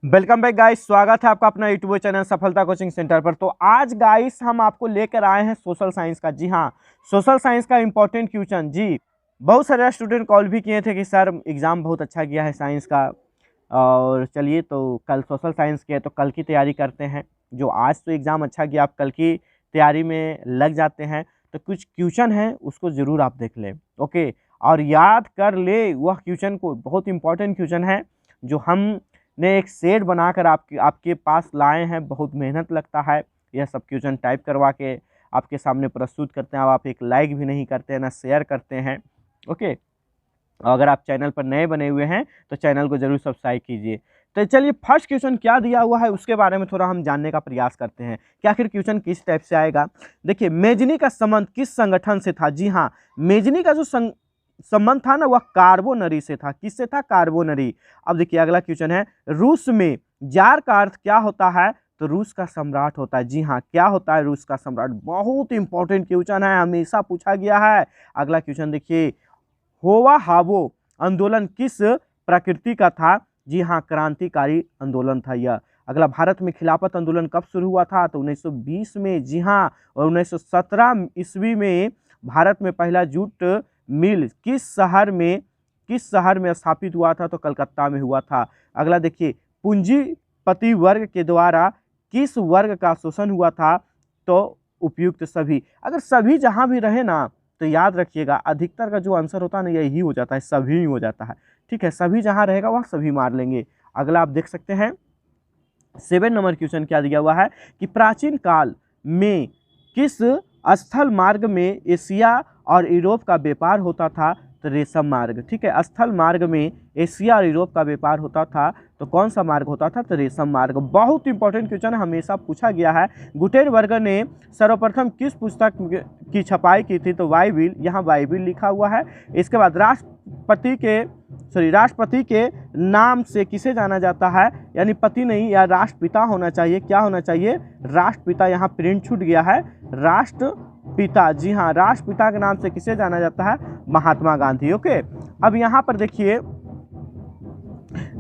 Welcome back guys, स्वागत है आपका अपना यूट्यूब चैनल सफलता कोचिंग सेंटर पर। तो आज गाइस हम आपको लेकर आए हैं सोशल साइंस का। जी हाँ, सोशल साइंस का इंपॉर्टेंट क्वेश्चन। जी, बहुत सारे स्टूडेंट कॉल भी किए थे कि सर एग्ज़ाम बहुत अच्छा गया है साइंस का, और चलिए तो कल सोशल साइंस के, तो कल की तैयारी करते हैं। जो आज तो एग्ज़ाम अच्छा गया, आप कल की तैयारी में लग जाते हैं। तो कुछ क्वेश्चन है उसको ज़रूर आप देख लें, ओके, और याद कर ले वह क्वेश्चन को। बहुत इंपॉर्टेंट क्वेश्चन है जो हम ने एक सेट बनाकर आपके पास लाए हैं। बहुत मेहनत लगता है यह सब क्वेश्चन टाइप करवा के आपके सामने प्रस्तुत करते हैं। अब आप एक लाइक भी नहीं करते हैं, ना शेयर करते हैं, ओके। अगर आप चैनल पर नए बने हुए हैं तो चैनल को जरूर सब्सक्राइब कीजिए। तो चलिए फर्स्ट क्वेश्चन क्या दिया हुआ है उसके बारे में थोड़ा हम जानने का प्रयास करते हैं कि आखिर क्वेश्चन किस टाइप से आएगा। देखिए, मेजनी का संबंध किस संगठन से था? जी हाँ, मेजनी का जो संबंध था ना, वह कार्बोनरी से था। किससे था? कार्बोनरी। अब देखिए अगला क्वेश्चन है, रूस में जार का अर्थ क्या होता है? तो रूस का सम्राट होता है। जी हाँ, क्या होता है रूस का सम्राट? बहुत इंपॉर्टेंट क्वेश्चन है, हमेशा पूछा गया है। अगला क्वेश्चन देखिए, होवा हावो आंदोलन किस प्रकृति का था? जी हाँ, क्रांतिकारी आंदोलन था यह। अगला, भारत में खिलाफत आंदोलन कब शुरू हुआ था? तो 1920 में। जी हाँ, और 1917 ईस्वी में भारत में पहला जूट मिल किस शहर में स्थापित हुआ था? तो कलकत्ता में हुआ था। अगला देखिए, पूंजीपति वर्ग के द्वारा किस वर्ग का शोषण हुआ था? तो उपयुक्त सभी। अगर सभी जहां भी रहे ना, तो याद रखिएगा अधिकतर का जो आंसर होता है ना, यही हो जाता है, सभी हो जाता है। ठीक है, सभी जहां रहेगा वह सभी मार लेंगे। अगला आप देख सकते हैं 7 नंबर क्वेश्चन क्या दिया हुआ है कि प्राचीन काल में किस स्थल मार्ग में एशिया और यूरोप का व्यापार होता था? तो रेशम मार्ग। ठीक है, स्थल मार्ग में एशिया और यूरोप का व्यापार होता था, तो कौन सा मार्ग होता था? तो रेशम मार्ग। बहुत इंपॉर्टेंट क्वेश्चन, हमेशा पूछा गया है। गुटेनबर्ग ने सर्वप्रथम किस पुस्तक की छपाई की थी? तो बाइबिल। यहाँ बाइबिल लिखा हुआ है। इसके बाद राष्ट्रपति के नाम से किसे जाना जाता है? यानी पति नहीं, या राष्ट्रपिता होना चाहिए। क्या होना चाहिए? राष्ट्रपिता। यहाँ प्रिंट छूट गया है, राष्ट्रपिता। जी हाँ, राष्ट्रपिता के नाम से किसे जाना जाता है? महात्मा गांधी। ओके, अब यहाँ पर देखिए,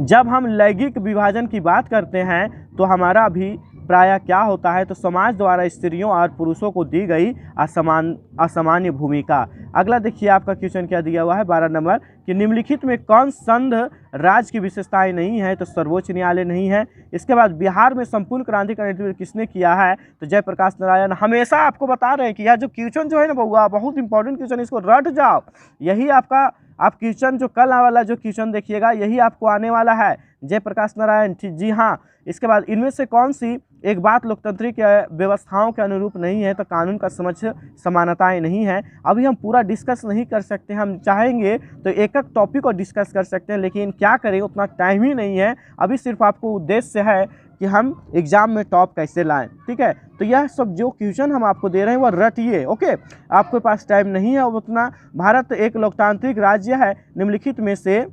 जब हम लैंगिक विभाजन की बात करते हैं तो हमारा भी प्रायः क्या होता है? तो समाज द्वारा स्त्रियों और पुरुषों को दी गई असामान्य भूमिका। अगला देखिए आपका क्वेश्चन क्या दिया हुआ है 12 नंबर कि निम्नलिखित में कौन संघ राज्य की विशेषताएं नहीं है? तो सर्वोच्च न्यायालय नहीं है। इसके बाद बिहार में संपूर्ण क्रांति का नेतृत्व किसने किया है? तो जयप्रकाश नारायण। हमेशा आपको बता रहे हैं कि यह जो क्वेश्चन जो है ना बउआ, बहुत इंपॉर्टेंट क्वेश्चन, इसको रट जाओ। यही आपका आप क्वेश्चन जो कल वाला जो क्वेश्चन देखिएगा, यही आपको आने वाला है, जयप्रकाश नारायण। जी हाँ, इसके बाद इनमें से कौन सी एक बात लोकतांत्रिक व्यवस्थाओं के अनुरूप नहीं है? तो कानून का समझ समानताएं नहीं है। अभी हम पूरा डिस्कस नहीं कर सकते, हम चाहेंगे तो एक एक टॉपिक को डिस्कस कर सकते हैं, लेकिन क्या करें, उतना टाइम ही नहीं है। अभी सिर्फ आपको उद्देश्य है कि हम एग्जाम में टॉप कैसे लाएं। ठीक है, तो यह सब जो क्वेश्चन हम आपको दे रहे हैं वह रटिए, ओके। आपके पास टाइम नहीं है उतना। भारत एक लोकतांत्रिक राज्य है, निम्नलिखित में से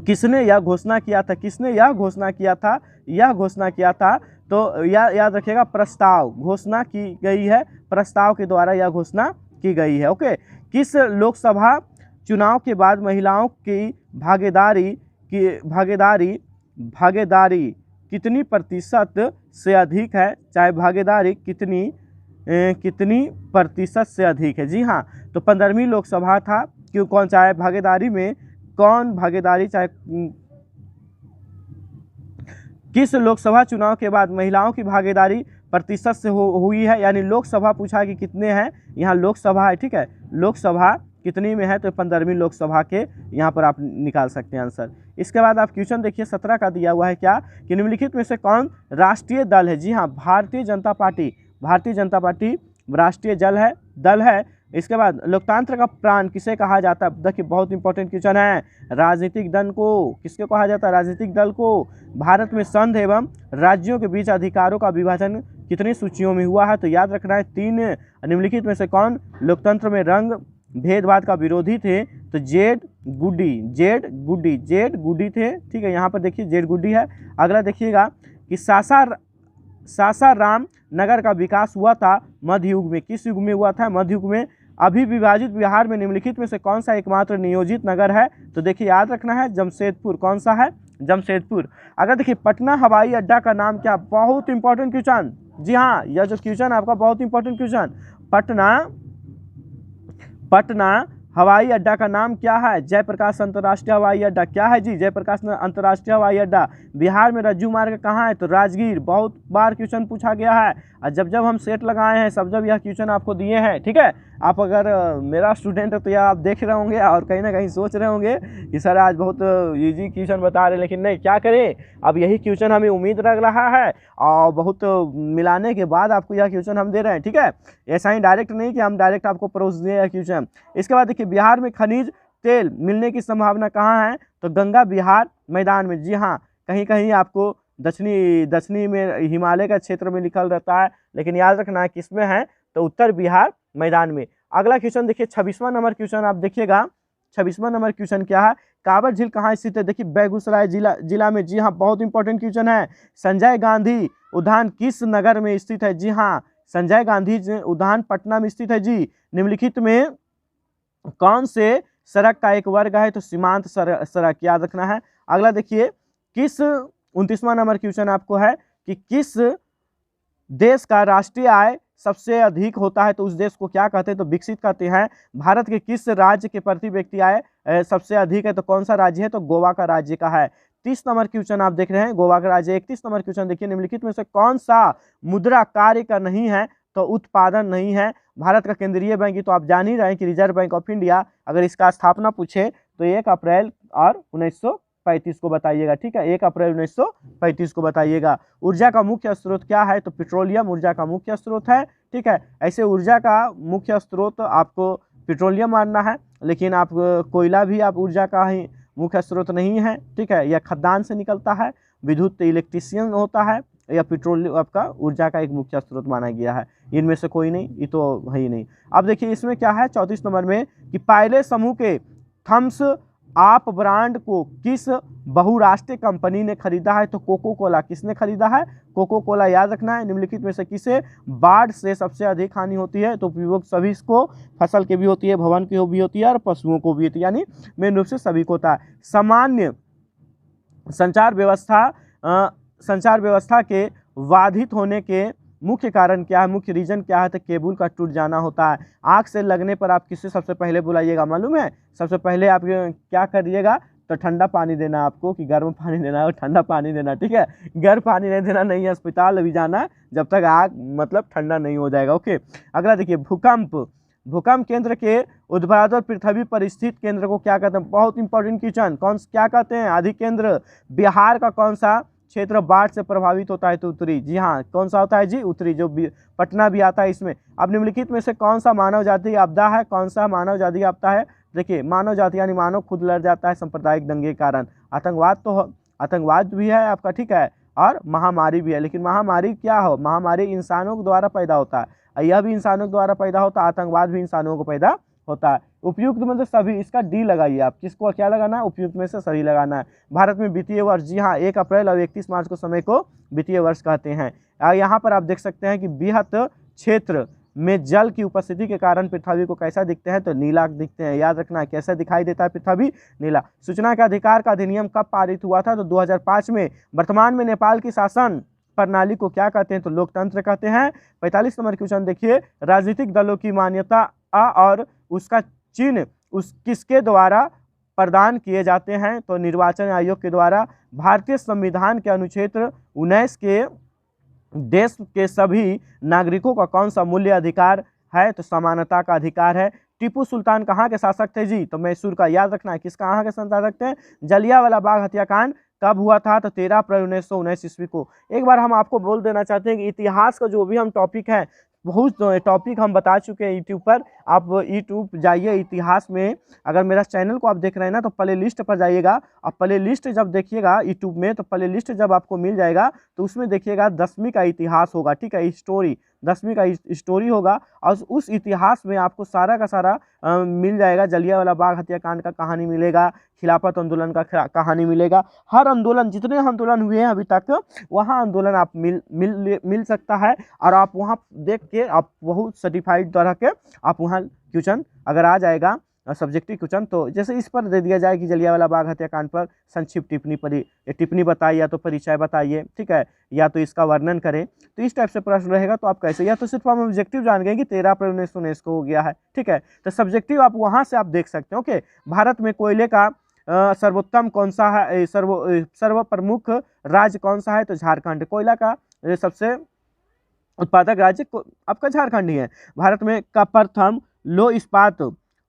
किसने यह घोषणा किया था? किसने यह घोषणा किया था? यह घोषणा किया था तो याद रखिएगा, प्रस्ताव घोषणा की गई है, प्रस्ताव के द्वारा यह घोषणा की गई है, ओके। किस लोकसभा चुनाव के बाद महिलाओं की भागीदारी कितनी प्रतिशत से अधिक है? चाहे भागीदारी कितनी प्रतिशत से अधिक है? जी हाँ, तो 15वीं लोकसभा था। क्यों? कौन चाहे भागीदारी में कौन भागीदारी चाहे किस लोकसभा चुनाव के बाद महिलाओं की भागीदारी प्रतिशत से हुई है? यानी लोकसभा पूछा कि कितने हैं, यहाँ लोकसभा है। ठीक है, लोकसभा कितनी में है? तो 15वीं लोकसभा के यहाँ पर आप निकाल सकते हैं आंसर। इसके बाद आप क्वेश्चन देखिए 17 का दिया हुआ है क्या कि निम्नलिखित में से कौन राष्ट्रीय दल है? जी हाँ, भारतीय जनता पार्टी। भारतीय जनता पार्टी राष्ट्रीय दल है। इसके बाद लोकतंत्र का प्राण किसे कहा जाता है? देखिए बहुत इंपॉर्टेंट क्वेश्चन है। राजनीतिक दल को किसके कहा जाता है? राजनीतिक दल को। भारत में संघ एवं राज्यों के बीच अधिकारों का विभाजन कितनी सूचियों में हुआ है? तो याद रखना है 3। निम्नलिखित में से कौन लोकतंत्र में रंग भेदभाव का विरोधी थे? तो जेड गुडी थे। ठीक है, यहाँ पर देखिए जेड गुडी है। अगला देखिएगा कि सासाराम नगर का विकास हुआ था मध्य युग में। किस युग में हुआ था? मध्य युग में। अभी विभाजित बिहार में निम्नलिखित में से कौन सा एकमात्र नियोजित नगर है? तो देखिए याद रखना है जमशेदपुर। कौन सा है? जमशेदपुर। अगर देखिए पटना हवाई अड्डा का नाम क्या, बहुत इंपॉर्टेंट क्वेश्चन, जी हाँ यह जो क्वेश्चन आपका बहुत इंपॉर्टेंट क्वेश्चन, पटना हवाई अड्डा का नाम क्या है, जयप्रकाश अंतर्राष्ट्रीय हवाई अड्डा। क्या है जी, जयप्रकाश अंतर्राष्ट्रीय हवाई अड्डा। बिहार में रज्जू मार्ग कहाँ है, तो राजगीर। बहुत बार क्वेश्चन पूछा गया है और जब जब हम सेट लगाए हैं सब जब यह क्वेश्चन आपको दिए हैं, ठीक है। आप अगर मेरा स्टूडेंट है तो यह आप देख रहे होंगे और कहीं ना कहीं सोच रहे होंगे कि सर आज बहुत इजी क्वेश्चन बता रहे, लेकिन नहीं, क्या करें, अब यही क्वेश्चन हमें उम्मीद लग रहा है और बहुत मिलाने के बाद आपको यह क्वेश्चन हम दे रहे हैं, ठीक है। ऐसा ही डायरेक्ट नहीं कि हम डायरेक्ट आपको परोस दिए यह क्वेश्चन। इसके बाद देखिए बिहार में खनिज तेल मिलने की संभावना कहाँ है, तो गंगा बिहार मैदान में। जी हाँ, कहीं कहीं आपको दक्षिणी में हिमालय का क्षेत्र में लिखल रहता है, लेकिन याद रखना है किसमें है, तो उत्तर बिहार मैदान में। अगला क्वेश्चन देखिए 26वां नंबर क्वेश्चन आप देखिएगा, 26वां नंबर क्वेश्चन क्या है, कांवर झील कहाँ स्थित है, देखिए बेगूसराय जिला में। जी हाँ, बहुत इंपॉर्टेंट क्वेश्चन है। संजय गांधी उद्यान किस नगर में स्थित है, जी हाँ संजय गांधी उद्यान पटना में स्थित है जी। निम्नलिखित में कौन से सड़क का एक वर्ग है, तो सीमांत सड़क, याद रखना है। अगला देखिए किस 29वां नंबर क्वेश्चन आपको है कि किस देश का राष्ट्रीय आय सबसे अधिक होता है, तो उस देश को क्या कहते हैं, तो विकसित कहते हैं। भारत के किस राज्य के प्रति व्यक्ति आय सबसे अधिक है, तो कौन सा राज्य है, तो गोवा का राज्य का है। 30 नंबर क्वेश्चन आप देख रहे हैं, गोवा का राज्य। 31 नंबर क्वेश्चन देखिए, निम्नलिखित में से कौन सा मुद्रा कार्य का नहीं है, तो उत्पादन नहीं है। भारत का केंद्रीय बैंक, तो आप जान ही रहे हैं कि रिजर्व बैंक ऑफ इंडिया, अगर इसका स्थापना पूछे तो 1 अप्रैल और 1935 को बताइएगा, ठीक है, 1 अप्रैल 1935 को बताइएगा। ऊर्जा का मुख्य स्रोत क्या है, तो पेट्रोलियम ऊर्जा का मुख्य स्रोत है, ठीक है। ऐसे ऊर्जा का मुख्य स्रोत आपको पेट्रोलियम मानना है, लेकिन आप कोयला भी आप ऊर्जा का ही मुख्य स्रोत नहीं है, ठीक है। यह खदान से निकलता है, विद्युत इलेक्ट्रिशियन होता है, या पेट्रोल आपका ऊर्जा का एक मुख्य स्रोत माना गया है। इनमें से कोई नहीं, ये तो है ही नहीं। अब देखिए इसमें क्या है 34 नंबर में कि पायले समूह के थम्स आप ब्रांड को किस बहुराष्ट्रीय कंपनी ने खरीदा है, तो कोको कोला। किसने खरीदा है, कोको कोला, याद रखना है। निम्नलिखित में से किसे बाढ़ से सबसे अधिक हानि होती है, तो उपयोग सभी को, फसल के भी होती है, भवन की भी होती है और पशुओं को भी होती है, यानी मेन रूप से सभी को होता है। सामान्य संचार व्यवस्था के बाधित होने के मुख्य कारण क्या है, मुख्य रीजन क्या है, तो केबल का टूट जाना होता है। आग से लगने पर आप किससे सबसे पहले बुलाइएगा, मालूम है, सबसे पहले आप क्या करिएगा, तो ठंडा पानी देना आपको, कि गर्म पानी देना है, ठंडा पानी देना, ठीक है। गर्म पानी नहीं देना, नहीं है अस्पताल अभी जाना जब तक आग मतलब ठंडा नहीं हो जाएगा, ओके। अगला देखिए भूकंप केंद्र के ऊर्ध्वाधर पृथ्वी पर स्थित केंद्र को क्या कहते हैं, बहुत इंपॉर्टेंट क्वेश्चन, क्या कहते हैं, अधिकेंद्र। बिहार का कौन सा क्षेत्र बाढ़ से प्रभावित होता है, तो उत्तरी। जी हाँ, कौन सा होता है जी, उत्तरी, जो पटना भी आता है इसमें। अब निम्नलिखित में से कौन सा मानव जाति आपदा है, कौन सा मानव जाति आपदा है, देखिए मानव जाति यानी मानव खुद लड़ जाता है सांप्रदायिक दंगे के कारण। आतंकवाद भी है आपका, ठीक है, और महामारी भी है। लेकिन महामारी क्या हो, महामारी इंसानों द्वारा पैदा होता है, यह भी इंसानों द्वारा पैदा होता है, आतंकवाद भी इंसानों को पैदा होता है। उपयुक्त मतलब सभी, इसका डी लगाइए आप, किसको क्या लगाना है, उपयुक्त में से सही लगाना है। भारत में वित्तीय वर्ष, जी हाँ 1 अप्रैल और 31 मार्च को समय को वित्तीय वर्ष कहते हैं। यहाँ पर आप देख सकते हैं कि बृहत क्षेत्र में जल की उपस्थिति के कारण पृथ्वी को कैसा दिखते हैं, तो नीला दिखते हैं, याद रखना है, कैसा दिखाई देता है पृथ्वी, नीला। सूचना के अधिकार का अधिनियम कब पारित हुआ था, तो 2005 में। वर्तमान में नेपाल की शासन प्रणाली को क्या कहते हैं, तो लोकतंत्र कहते हैं। 45 नंबर क्वेश्चन देखिए, राजनीतिक दलों की मान्यता और उसका चिन्ह किसके द्वारा प्रदान किए जाते हैं, तो निर्वाचन आयोग के द्वारा। भारतीय संविधान के अनुच्छेद 19 के देश के सभी नागरिकों का कौन सा मूल्य अधिकार है, तो समानता का अधिकार है। टीपू सुल्तान कहाँ के शासक थे जी, तो मैसूर का, याद रखना है, किसका कहाँ के शासक थे। जलियांवाला बाग हत्याकांड कब हुआ था, तो 13 अप्रैल 1919 ईस्वी को। एक बार हम आपको बोल देना चाहते हैं कि इतिहास का जो भी हम टॉपिक है, बहुत टॉपिक हम बता चुके हैं यूट्यूब पर। आप यूट्यूब जाइए, इतिहास में अगर मेरा चैनल को आप देख रहे हैं ना, तो प्ले लिस्ट पर जाइएगा। और प्ले लिस्ट जब देखिएगा यूट्यूब में, तो प्ले लिस्ट जब आपको मिल जाएगा, तो उसमें देखिएगा 10वीं का इतिहास होगा, ठीक है, स्टोरी 10वीं का स्टोरी होगा, और उस इतिहास में आपको सारा का सारा मिल जाएगा। जलियांवाला बाग हत्याकांड का कहानी मिलेगा, खिलाफत आंदोलन का कहानी मिलेगा, हर आंदोलन, जितने आंदोलन हुए हैं अभी तक, वहाँ आंदोलन आप मिल सकता है। और आप वहाँ देख के आप बहुत सर्टिफाइड तरह के आप वहाँ क्वेश्चन अगर आ जाएगा, सब्जेक्टिव क्वेश्चन। तो जैसे इस पर दे दिया जाए कि जलियांवाला बाग हत्याकांड पर संक्षिप्त टिप्पणी बताइए, या तो परिचय बताइए, ठीक है, या तो इसका वर्णन करें। तो इस टाइप से प्रश्न रहेगा। तो आप कैसे, या तो सिर्फ हम ऑब्जेक्टिव जान गए कि 13 अप्रैल 1919 को हो गया है, ठीक है। तो सब्जेक्टिव आप वहां से आप देख सकते हैं। ओके, भारत में कोयले का सर्वोत्तम कौन सा है, सर्व प्रमुख राज्य कौन सा है, तो झारखंड। कोयला का सबसे उत्पादक राज्य आपका झारखंड ही है। भारत में का प्रथम लो इस्पात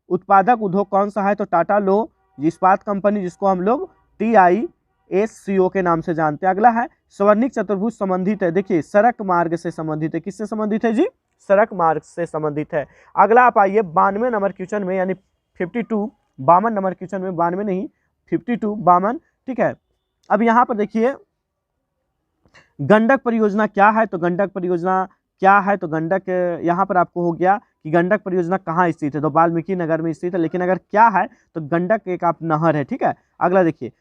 उत्पादक उद्योग कौन सा है, तो टाटा लो इस्पात कंपनी, जिसको हम लोग TISCO के नाम से जानते हैं। अगला है स्वर्णिक चतुर्भुज संबंधित है, देखिए सड़क मार्ग से संबंधित है। किससे संबंधित है जी, सड़क मार्ग से संबंधित है। अगला आप आइए 92 नंबर क्वेश्चन में, यानी 52 52 नंबर क्वेश्चन में, 92 नहीं 52 52, ठीक है। अब यहाँ पर देखिए गंडक परियोजना क्या है, तो गंडक परियोजना क्या है, तो गंडक यहाँ पर आपको हो गया कि गंडक परियोजना कहाँ स्थित है, तो वाल्मीकि नगर में स्थित है। लेकिन अगर क्या है तो गंडक एक आप नहर है, ठीक है। अगला देखिए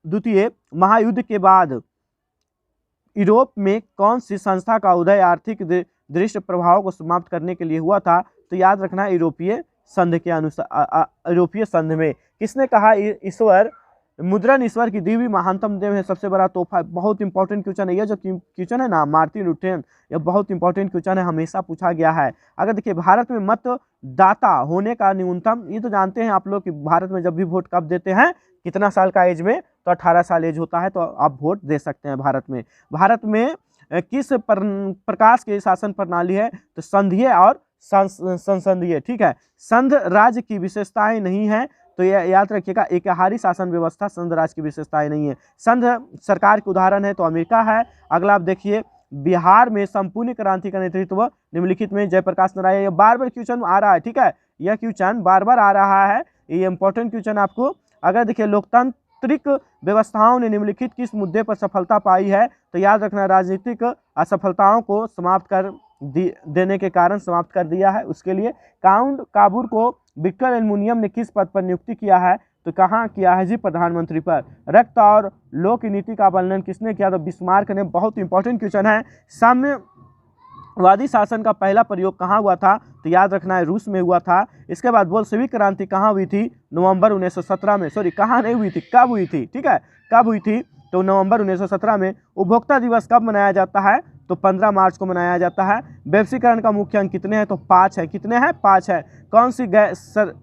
द्वितीय महायुद्ध के बाद यूरोप में कौन सी संस्था का उदय आर्थिक दृश्य प्रभावों को समाप्त करने के लिए हुआ था, तो याद रखना यूरोपीय संघ के अनुसार। यूरोपीय संघ में किसने कहा ईश्वर मुद्रण ईश्वर की दी हुई महानतम देव है, सबसे बड़ा तोहफा। बहुत इंपॉर्टेंट क्वेश्चन है ये जो क्वेश्चन है ना, मार्टिन लुथेरन, यह बहुत इंपॉर्टेंट क्वेश्चन है, हमेशा पूछा गया है। अगर देखिए भारत में मतदाता होने का न्यूनतम, ये तो जानते हैं आप लोग कि भारत में जब भी वोट कब देते हैं, कितना साल का एज में, तो 18 साल एज होता है, तो आप वोट दे सकते हैं भारत में। भारत में किस प्रकाश की शासन प्रणाली है, तो संघीय और संसदीय, ठीक है। संघ राज्य की विशेषताएं नहीं है, तो ये याद रखिएगा, एकहारी शासन व्यवस्था संघ राज्य की विशेषताएं नहीं है। संघ सरकार के उदाहरण है तो अमेरिका है। अगला आप देखिए बिहार में संपूर्ण क्रांति का नेतृत्व निम्नलिखित में जयप्रकाश नारायण। ये बार बार क्वेश्चन आ रहा है, ठीक है, यह क्वेश्चन बार बार आ रहा है, ये इंपॉर्टेंट क्वेश्चन आपको। अगर देखिए लोकतांत्रिक व्यवस्थाओं ने निम्नलिखित किस मुद्दे पर सफलता पाई है, तो याद रखना राजनीतिक असफलताओं को समाप्त कर देने के कारण समाप्त कर दिया है। उसके लिए काउंट काबूर को विक्टर एल्युमिनियम ने किस पद पर नियुक्ति किया है, तो कहाँ किया है जी, प्रधानमंत्री पर। रक्त और लौ की नीति का वर्णन किसने किया, तो बिस्मार्क ने। बहुत इंपॉर्टेंट क्वेश्चन है। साम्यवादी शासन का पहला प्रयोग कहाँ हुआ था, तो याद रखना है रूस में हुआ था। इसके बाद बोल्शेविक क्रांति कहाँ हुई थी, नवंबर 1917 में। सॉरी, कहाँ नहीं हुई थी, कब हुई थी, ठीक है, कब हुई थी, तो नवंबर 1917 में। उपभोक्ता दिवस कब मनाया जाता है, तो 15 मार्च को मनाया जाता है। वैश्वीकरण का मुख्य अंक कितने हैं, तो 5 है। कितने हैं, 5 है। कौन सी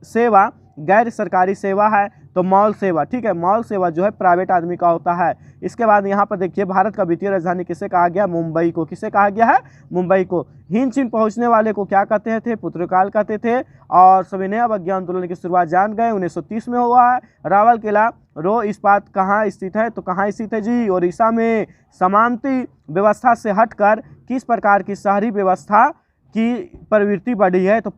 सेवा गैर सरकारी सेवा है, तो मॉल सेवा, ठीक है। मॉल सेवा जो है प्राइवेट आदमी का होता है। इसके बाद यहाँ पर देखिए भारत का वित्तीय राजधानी किसे कहा गया, मुंबई को। किसे कहा गया है, मुंबई को। हिंद चीन पहुँचने वाले को क्या कहते थे, पुत्रकाल कहते थे। और सविनय अवज्ञा आंदोलन की शुरुआत जान गए 1930 में हुआ है। रावल किला रो इस्पात कहाँ स्थित है, तो कहाँ स्थित है जी, ओडिशा में। समांती व्यवस्था से हटकर किस प्रकार की शहरी व्यवस्था की प्रवृत्ति बढ़ी है, तो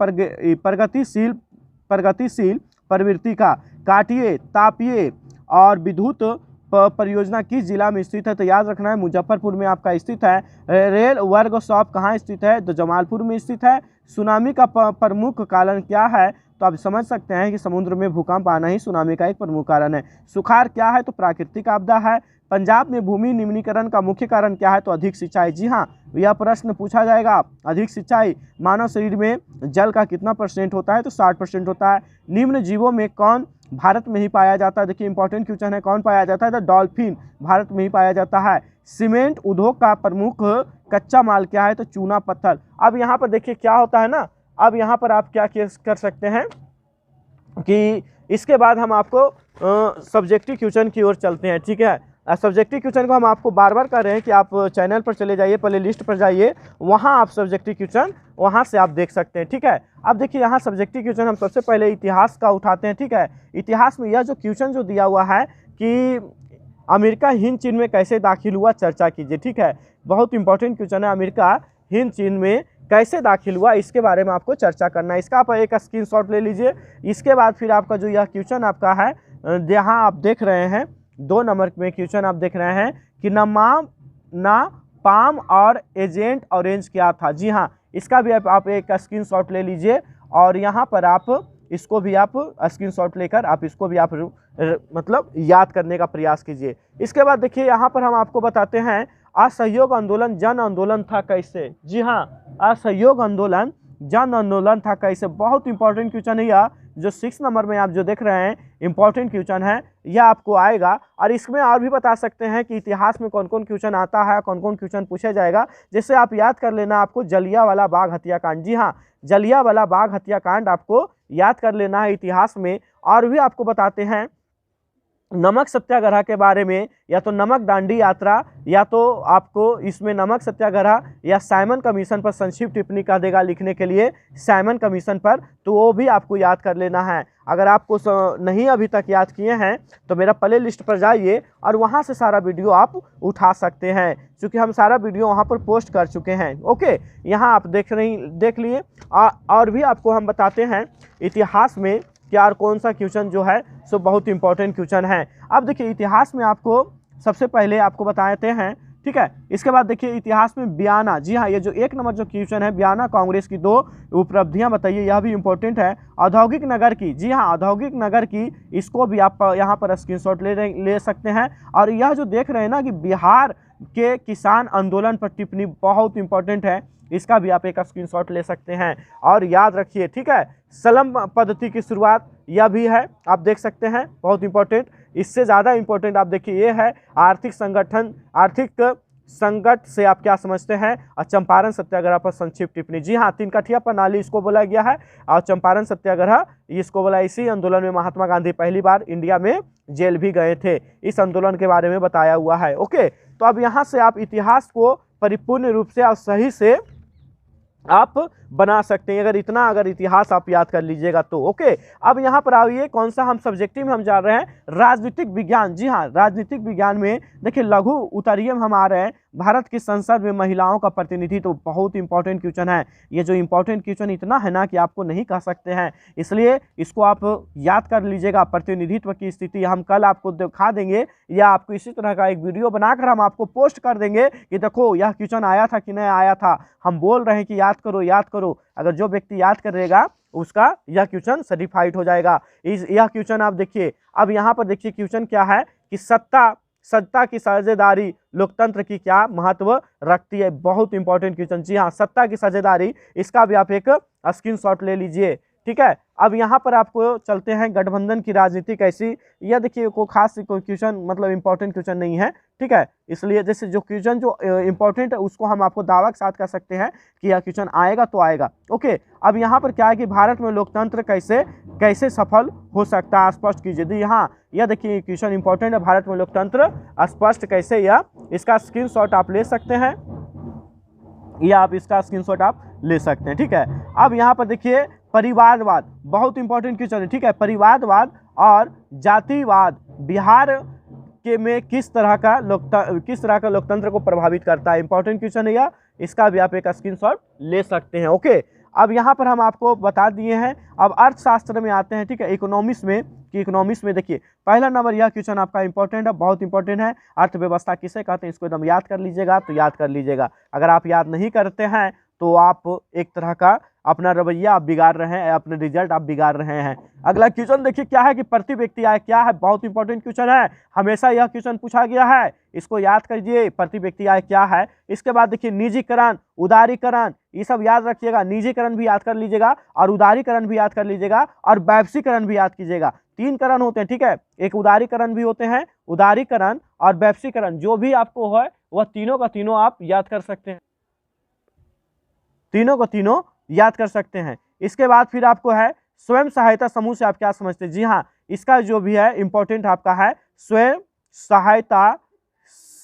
प्रगतिशील प्रवृत्ति का। काटिए तापिए और विद्युत परियोजना किस जिला में स्थित है, तो याद रखना है मुजफ्फरपुर में आपका स्थित है। रेल वर्कशॉप कहाँ स्थित है, तो जमालपुर में स्थित है। सुनामी का प्रमुख कारण क्या है, तो आप समझ सकते हैं कि समुद्र में भूकंप आना ही सुनामी का एक प्रमुख कारण है। सुखाड़ क्या है, तो प्राकृतिक आपदा है। पंजाब में भूमि निम्नीकरण का मुख्य कारण क्या है, तो अधिक सिंचाई। जी हाँ, यह प्रश्न पूछा जाएगा, अधिक सिंचाई। मानव शरीर में जल का कितना % होता है, तो 60% होता है। निम्न जीवों में कौन भारत में ही पाया जाता है, देखिए इंपॉर्टेंट क्वेश्चन है, कौन पाया जाता है, तो डॉल्फिन भारत में ही पाया जाता है। सीमेंट उद्योग का प्रमुख कच्चा माल क्या है, तो चूना पत्थर। अब यहाँ पर देखिए क्या होता है ना, अब यहाँ पर आप क्या कर सकते हैं कि इसके बाद हम आपको सब्जेक्टिव क्वेश्चन की ओर चलते हैं, ठीक है। सब्जेक्टिव क्वेश्चन को हम आपको बार बार कर रहे हैं कि आप चैनल पर चले जाइए, प्ले लिस्ट पर जाइए, वहाँ आप सब्जेक्टिव क्वेश्चन वहाँ से आप देख सकते हैं, ठीक है। अब देखिए यहाँ सब्जेक्टिव क्वेश्चन हम सबसे पहले इतिहास का उठाते हैं, ठीक है। इतिहास में यह जो क्वेश्चन जो दिया हुआ है कि अमेरिका हिंद चीन में कैसे दाखिल हुआ, चर्चा कीजिए, ठीक है। बहुत इंपॉर्टेंट क्वेश्चन है, अमेरिका हिंद चीन में कैसे दाखिल हुआ, इसके बारे में आपको चर्चा करना है। इसका आप एक स्क्रीनशॉट ले लीजिए। इसके बाद फिर आपका जो यह क्वेश्चन आपका है, जहाँ आप देख रहे हैं 2 नंबर में क्वेश्चन आप देख रहे हैं कि पाम और एजेंट ऑरेंज क्या था। जी हाँ, इसका भी आप एक स्क्रीनशॉट ले लीजिए और यहाँ पर आप इसको भी आप स्क्रीनशॉट लेकर आप इसको भी आप मतलब याद करने का प्रयास कीजिए। इसके बाद देखिए यहाँ पर हम आपको बताते हैं असहयोग आंदोलन जन आंदोलन था कैसे। जी हाँ, असहयोग आंदोलन जन आंदोलन था कैसे, बहुत इंपॉर्टेंट क्वेश्चन है यह, जो 6 नंबर में आप जो देख रहे हैं इंपॉर्टेंट क्वेश्चन है, यह आपको आएगा। और इसमें और भी बता सकते हैं कि इतिहास में कौन कौन क्वेश्चन आता है, कौन कौन क्वेश्चन पूछा जाएगा, जिससे आप याद कर लेना आपको जलियांवाला बाग हत्याकांड। जी हाँ, जलियांवाला बाग हत्याकांड आपको याद कर लेना है इतिहास में। और भी आपको बताते हैं नमक सत्याग्रह के बारे में, या तो नमक दांडी यात्रा, या तो आपको इसमें नमक सत्याग्रह या साइमन कमीशन पर संक्षिप्त टिप्पणी कर देगा लिखने के लिए, साइमन कमीशन पर, तो वो भी आपको याद कर लेना है। अगर आपको नहीं अभी तक याद किए हैं तो मेरा प्ले लिस्ट पर जाइए और वहाँ से सारा वीडियो आप उठा सकते हैं, क्योंकि हम सारा वीडियो वहाँ पर पोस्ट कर चुके हैं। ओके, यहाँ आप देख लिए। और भी आपको हम बताते हैं इतिहास में क्या और कौन सा क्वेश्चन जो है सो बहुत इंपॉर्टेंट क्वेश्चन है। अब देखिए इतिहास में आपको सबसे पहले आपको बताते हैं, ठीक है। इसके बाद देखिए इतिहास में बयाना, जी हाँ, ये जो 1 नंबर जो क्वेश्चन है, बयाना कांग्रेस की 2 उपलब्धियां बताइए, यह भी इंपॉर्टेंट है। औद्योगिक नगर की, जी हाँ, औद्योगिक नगर की, इसको भी आप यहाँ पर स्क्रीनशॉट ले सकते हैं। और यह जो देख रहे हैं ना कि बिहार के किसान आंदोलन पर टिप्पणी, बहुत इंपॉर्टेंट है, इसका भी आप एक स्क्रीनशॉट ले सकते हैं। और याद रखिए, ठीक है, सलम पद्धति की शुरुआत, यह भी है, आप देख सकते हैं, बहुत इंपॉर्टेंट। इससे ज़्यादा इंपॉर्टेंट आप देखिए ये है आर्थिक संकट से आप क्या समझते हैं, और चंपारण सत्याग्रह पर संक्षिप्त टिप्पणी। जी हाँ, 3 कठिया प्रणाली इसको बोला गया है, और चंपारण सत्याग्रह इसको बोला। इसी आंदोलन में महात्मा गांधी पहली बार इंडिया में जेल भी गए थे, इस आंदोलन के बारे में बताया हुआ है। ओके, तो अब यहाँ से आप इतिहास को परिपूर्ण रूप से और सही से आप बना सकते हैं, अगर इतिहास आप याद कर लीजिएगा तो। ओके, अब यहाँ पर आइए, कौन सा हम सब्जेक्टिव में हम जा रहे हैं, राजनीतिक विज्ञान। जी हाँ, राजनीतिक विज्ञान में देखिए लघु उत्तरीय में हम आ रहे हैं, भारत की संसद में महिलाओं का प्रतिनिधित्व, तो बहुत इंपॉर्टेंट क्वेश्चन है। ये जो इंपॉर्टेंट क्वेश्चन इतना है ना कि आपको नहीं कह सकते हैं, इसलिए इसको आप याद कर लीजिएगा। प्रतिनिधित्व की स्थिति हम कल आपको दिखा देंगे, या आपको इसी तरह का एक वीडियो बनाकर हम आपको पोस्ट कर देंगे कि देखो यह क्वेश्चन आया था कि नहीं आया था। हम बोल रहे हैं कि याद करो याद करो, अगर जो व्यक्ति याद करेगा उसका यह क्वेश्चन सर्टिफाइड हो जाएगा। यह क्वेश्चन आप देखिए, अब यहाँ पर देखिए क्वेश्चन क्या है कि सत्ता की साझेदारी लोकतंत्र की क्या महत्व रखती है, बहुत इंपॉर्टेंट क्वेश्चन। जी हाँ, सत्ता की साझेदारी, इसका भी आप एक स्क्रीनशॉट ले लीजिए, ठीक है। अब यहाँ पर आपको चलते हैं गठबंधन की राजनीति कैसी, यह देखिए कोई खास कोई क्वेश्चन मतलब इंपॉर्टेंट क्वेश्चन नहीं है, ठीक है। इसलिए जैसे जो क्वेश्चन जो इंपॉर्टेंट है उसको हम आपको दावा के साथ कह सकते हैं कि यह क्वेश्चन आएगा तो आएगा। ओके, अब यहाँ पर क्या है कि भारत में लोकतंत्र कैसे सफल हो सकता है, स्पष्ट कीजिए। जी हाँ, यह देखिए क्वेश्चन इंपॉर्टेंट है, भारत में लोकतंत्र स्पष्ट कैसे, या इसका स्क्रीनशॉट आप ले सकते हैं, या आप इसका स्क्रीनशॉट आप ले सकते हैं, ठीक है। अब यहाँ पर देखिए परिवारवाद, बहुत इंपॉर्टेंट क्वेश्चन है, ठीक है। परिवारवाद और जातिवाद बिहार के में किस तरह का लोकतंत्र को प्रभावित करता है, इंपॉर्टेंट क्वेश्चन है यह, इसका भी आप एक स्क्रीनशॉट ले सकते हैं। ओके, अब यहाँ पर हम आपको बता दिए हैं। अब अर्थशास्त्र में आते हैं, ठीक है, इकोनॉमिक्स में देखिए पहला नंबर यह क्वेश्चन आपका इंपॉर्टेंट है, बहुत इंपॉर्टेंट है। अर्थव्यवस्था किसे कहते हैं, इसको एकदम याद कर लीजिएगा, तो याद कर लीजिएगा। अगर आप याद नहीं करते हैं तो आप एक तरह का अपना रवैया आप बिगाड़ रहे हैं, अपने रिजल्ट आप बिगाड़ रहे हैं। अगला क्वेश्चन देखिए क्या है कि प्रति व्यक्ति आय क्या है, बहुत इंपॉर्टेंट क्वेश्चन है, हमेशा यह क्वेश्चन पूछा गया है, इसको याद करिए, प्रति व्यक्ति आय क्या है। इसके बाद देखिए निजीकरण, उदारीकरण, ये सब याद रखिएगा, निजीकरण भी याद कर लीजिएगा, और उदारीकरण भी याद कर लीजिएगा, और वैश्वीकरण भी याद कीजिएगा। 3 करण होते हैं, ठीक है, एक उदारीकरण भी होते हैं, उदारीकरण और वैश्वीकरण, जो भी आपको है वह तीनों का तीनों आप याद कर सकते हैं, तीनों को तीनों याद कर सकते हैं। इसके बाद फिर आपको है स्वयं सहायता समूह से आप क्या समझते हैं। जी हाँ, इसका जो भी है इंपॉर्टेंट आपका है स्वयं सहायता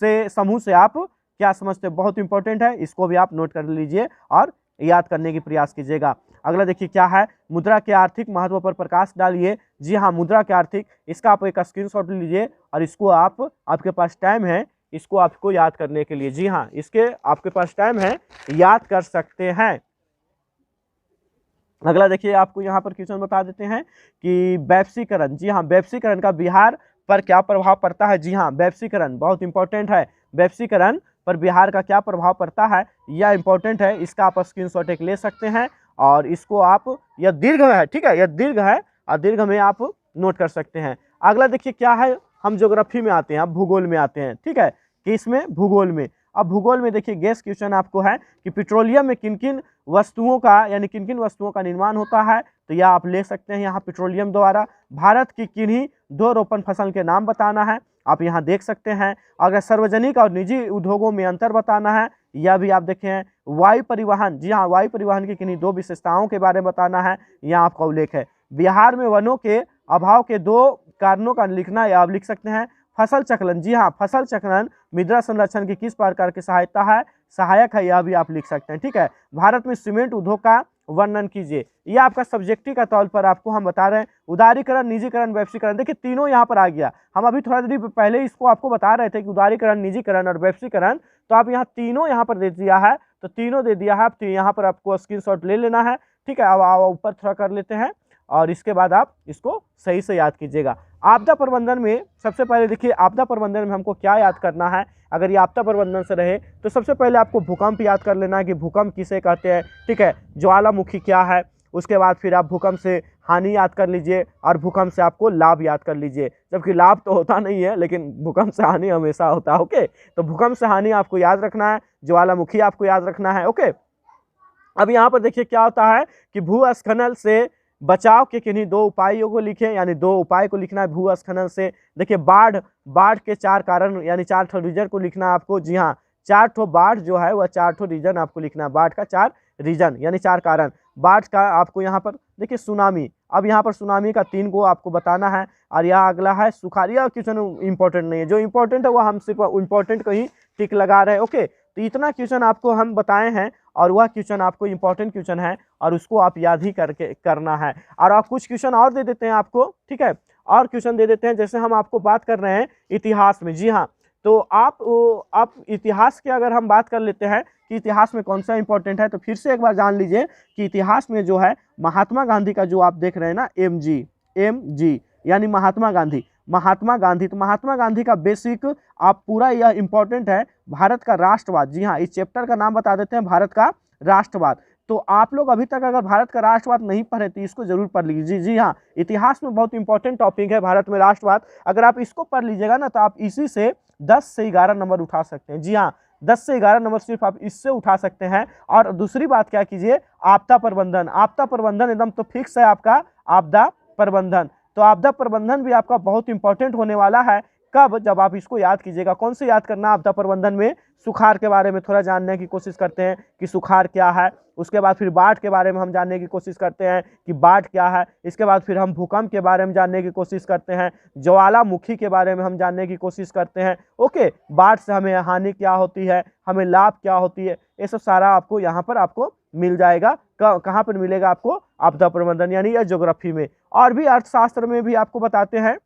से समूह से आप क्या समझते हैं, बहुत इंपॉर्टेंट है, इसको भी आप नोट कर लीजिए और याद करने की प्रयास कीजिएगा। अगला देखिए क्या है, मुद्रा के आर्थिक महत्व पर प्रकाश डालिए। जी हाँ, मुद्रा के आर्थिक, इसका आप एक स्क्रीनशॉट लीजिए और इसको आपके पास टाइम है इसको आपको याद करने के लिए। जी हाँ, इसके आपके पास टाइम है, याद कर सकते हैं। अगला देखिए आपको यहाँ पर क्वेश्चन बता देते हैं कि वैश्वीकरण, जी हाँ, वैश्वीकरण का बिहार पर क्या प्रभाव पड़ता है। जी हाँ, वैश्वीकरण बहुत इंपॉर्टेंट है, वैश्वीकरण पर बिहार का क्या प्रभाव पड़ता है, यह इंपॉर्टेंट है, इसका आप स्क्रीनशॉट एक ले सकते हैं, और इसको आप, यह दीर्घ है, ठीक है, यह दीर्घ है, और दीर्घ में आप नोट कर सकते हैं। अगला देखिए क्या है, हम ज्योग्राफी में आते हैं, अब भूगोल में आते हैं, ठीक है, कि इसमें भूगोल में अब भूगोल में देखिए गैस क्वेश्चन आपको है कि पेट्रोलियम में किन किन वस्तुओं का यानी किन किन वस्तुओं का निर्माण होता है, तो यह आप ले सकते हैं यहाँ पेट्रोलियम द्वारा। भारत की किन्हीं 2 रोपण फसल के नाम बताना है, आप यहाँ देख सकते हैं। अगर सार्वजनिक और निजी उद्योगों में अंतर बताना है, यह भी आप देखें। वायु परिवहन, जी हाँ, वायु परिवहन की किन्हीं 2 विशेषताओं के बारे में बताना है, यहाँ आपका उल्लेख है। बिहार में वनों के अभाव के 2 कारणों का लिखना, या आप लिख सकते हैं। फसल चक्रण, जी हाँ, फसल चक्रण मृदा संरक्षण की किस प्रकार की सहायक है, यह भी आप लिख सकते हैं, ठीक है। भारत में सीमेंट उद्योग का वर्णन कीजिए, यह आपका सब्जेक्टिव का तौर पर आपको हम बता रहे हैं। उदारीकरण, निजीकरण, वैश्वीकरण, देखिए तीनों यहाँ पर आ गया। हम अभी थोड़ा देर पहले इसको आपको बता रहे थे कि उदारीकरण, निजीकरण और वैश्वीकरण, तो आप यहाँ तीनों यहाँ पर दे दिया है, तो तीनों दे दिया है। आप यहाँ पर आपको स्क्रीनशॉट ले लेना है, ठीक है। अब ऊपर थोड़ा कर लेते हैं और इसके बाद आप इसको सही से याद कीजिएगा। आपदा प्रबंधन में सबसे पहले देखिए, आपदा प्रबंधन में हमको क्या याद करना है। अगर ये आपदा प्रबंधन से रहे तो सबसे पहले आपको भूकंप याद कर लेना है कि भूकंप किसे कहते हैं, ठीक है। ज्वालामुखी क्या है, उसके बाद फिर आप भूकंप से हानि याद कर लीजिए और भूकंप से आपको लाभ याद कर लीजिए। जबकि लाभ तो होता नहीं है, लेकिन भूकंप से हानि हमेशा होता है, ओके। तो भूकंप से हानि आपको याद रखना है, ज्वालामुखी आपको याद रखना है, ओके। अब यहाँ पर देखिए क्या होता है कि भूस्खलन से बचाव के किन्हीं 2 उपायों को लिखें, यानी 2 उपाय को लिखना है भूस्खलन से। देखिए बाढ़ के 4 कारण, यानी 4 ठो रीजन को लिखना है आपको, जी हाँ, 4 ठो बाढ़ जो है वह 4 ठो रीजन आपको लिखना है। बाढ़ का 4 रीजन यानी 4 कारण। बाढ़ का आपको यहाँ पर देखिए सुनामी, अब यहाँ पर सुनामी का 3 को आपको बताना है। और यह अगला है सुखाड़, यह क्वेश्चन इंपॉर्टेंट नहीं है, जो इंपॉर्टेंट है वो हम सिर्फ इंपॉर्टेंट को ही टिक लगा रहे हैं, ओके। तो इतना क्वेश्चन आपको हम बताए हैं और वह क्वेश्चन आपको इंपॉर्टेंट क्वेश्चन है और उसको आप याद ही करके करना है। और आप कुछ क्वेश्चन और दे देते हैं आपको, ठीक है, और क्वेश्चन दे देते हैं। जैसे हम आपको बात कर रहे हैं इतिहास में, जी हाँ, तो आप इतिहास की अगर हम बात कर लेते हैं कि इतिहास में कौन सा इंपॉर्टेंट है, तो फिर से एक बार जान लीजिए कि इतिहास में जो है महात्मा गांधी का जो आप देख रहे हैं ना, MG यानी महात्मा गांधी, तो महात्मा गांधी का बेसिक आप पूरा, यह इंपॉर्टेंट है, भारत का राष्ट्रवाद। जी हाँ, इस चैप्टर का नाम बता देते हैं, भारत का राष्ट्रवाद। तो आप लोग अभी तक अगर भारत का राष्ट्रवाद नहीं पढ़े तो इसको जरूर पढ़ लीजिए। जी हाँ, इतिहास में बहुत इंपॉर्टेंट टॉपिक है भारत में राष्ट्रवाद। अगर आप इसको पढ़ लीजिएगा ना, तो आप इसी से 10 से 11 नंबर उठा सकते हैं। जी हाँ, 10 से 11 नंबर सिर्फ आप इससे उठा सकते हैं। और दूसरी बात क्या कीजिए, आपदा प्रबंधन एकदम तो फिक्स है आपका, आपदा प्रबंधन। तो आपदा प्रबंधन भी आपका बहुत इंपॉर्टेंट होने वाला है। कब, जब आप इसको याद कीजिएगा। कौन से याद करना आपदा प्रबंधन में, सुखाड़ के बारे में थोड़ा जानने की कोशिश करते हैं कि सुखाड़ क्या है। उसके बाद फिर बाढ़ के बारे में हम जानने की कोशिश करते हैं कि बाढ़ क्या है। इसके बाद फिर हम भूकंप के बारे में जानने की कोशिश करते हैं, ज्वालामुखी के बारे में हम जानने की कोशिश करते हैं, ओके। बाढ़ से हमें हानि क्या होती है, हमें लाभ क्या होती है, ये सब सारा आपको यहाँ पर आपको मिल जाएगा। कहाँ पर मिलेगा आपको, आपदा प्रबंधन यानी या ज्योग्राफी में। और भी अर्थशास्त्र में भी आपको बताते हैं।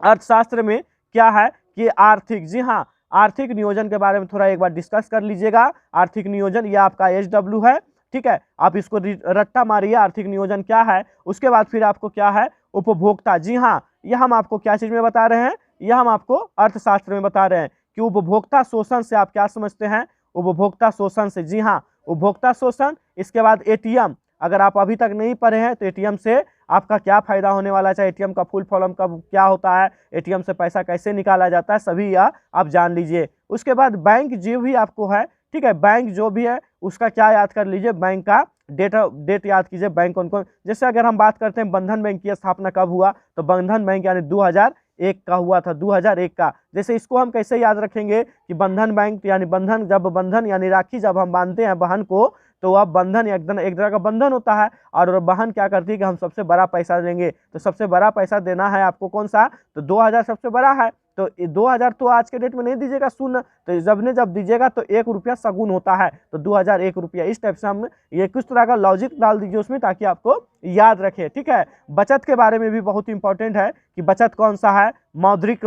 अर्थशास्त्र में क्या है कि आर्थिक, जी हाँ, आर्थिक नियोजन के बारे में थोड़ा एक बार डिस्कस कर लीजिएगा। आर्थिक नियोजन ये आपका SW है, ठीक है। आप इसको रट्टा मारिए, आर्थिक नियोजन क्या है। उसके बाद फिर आपको क्या है, उपभोक्ता। जी हाँ, यह हम आपको क्या चीज में बता रहे हैं, यह हम आपको अर्थशास्त्र में बता रहे हैं कि उपभोक्ता शोषण से आप क्या समझते हैं, उपभोक्ता शोषण से, जी हाँ, उपभोक्ता शोषण। इसके बाद ATM, अगर आप अभी तक नहीं पढ़े हैं तो ATM से आपका क्या फायदा होने वाला है, चाहे ATM का फुल फॉर्म का क्या होता है, ATM से पैसा कैसे निकाला जाता है, सभी यह आप जान लीजिए। उसके बाद बैंक जो भी आपको है, ठीक है, बैंक जो भी है उसका क्या याद कर लीजिए, बैंक का डेट याद कीजिए, बैंक कौन कौन। जैसे अगर हम बात करते हैं बंधन बैंक की स्थापना कब हुआ, तो बंधन बैंक यानी 2001 का हुआ था, 2001 का। जैसे इसको हम कैसे याद रखेंगे कि बंधन बैंक यानी बंधन, जब बंधन यानी राखी जब हम बांधते हैं बहन को, तो अब बंधन एक तरह का बंधन होता है। और बहन क्या करती है कि हम सबसे बड़ा पैसा देंगे, तो सबसे बड़ा पैसा देना है आपको कौन सा, तो 2000 सबसे बड़ा है। तो 2000 तो आज के डेट में नहीं दीजिएगा शून्य, तो जब दीजिएगा तो 1 रुपया सगुन होता है, तो 2000 1 रुपया। इस टाइप से हम ये किस तरह का लॉजिक डाल दीजिए उसमें, ताकि आपको याद रखे, ठीक है। बचत के बारे में भी बहुत इंपॉर्टेंट है कि बचत कौन सा है, मौद्रिक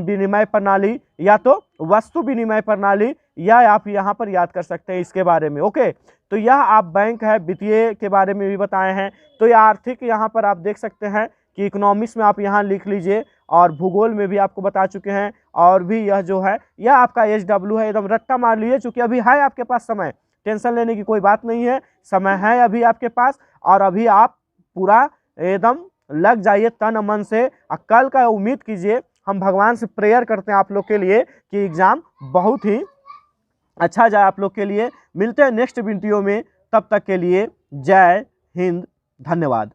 विनिमय प्रणाली या तो वस्तु विनिमय प्रणाली, या आप यहाँ पर याद कर सकते हैं इसके बारे में, ओके। तो यह आप बैंक है, वित्तीय के बारे में भी बताए हैं। तो यह आर्थिक यहाँ पर आप देख सकते हैं कि इकोनॉमिक्स में आप यहाँ लिख लीजिए, और भूगोल में भी आपको बता चुके हैं। और भी यह जो है यह आपका SW है, एकदम रट्टा मार लीजिए, चूंकि अभी है आपके पास समय, टेंशन लेने की कोई बात नहीं है, समय है अभी आपके पास। और अभी आप पूरा एकदम लग जाइए तन मन से, और कल का उम्मीद कीजिए। हम भगवान से प्रेयर करते हैं आप लोग के लिए कि एग्जाम बहुत ही अच्छा जाए आप लोग के लिए। मिलते हैं नेक्स्ट वीडियो में, तब तक के लिए जय हिंद, धन्यवाद।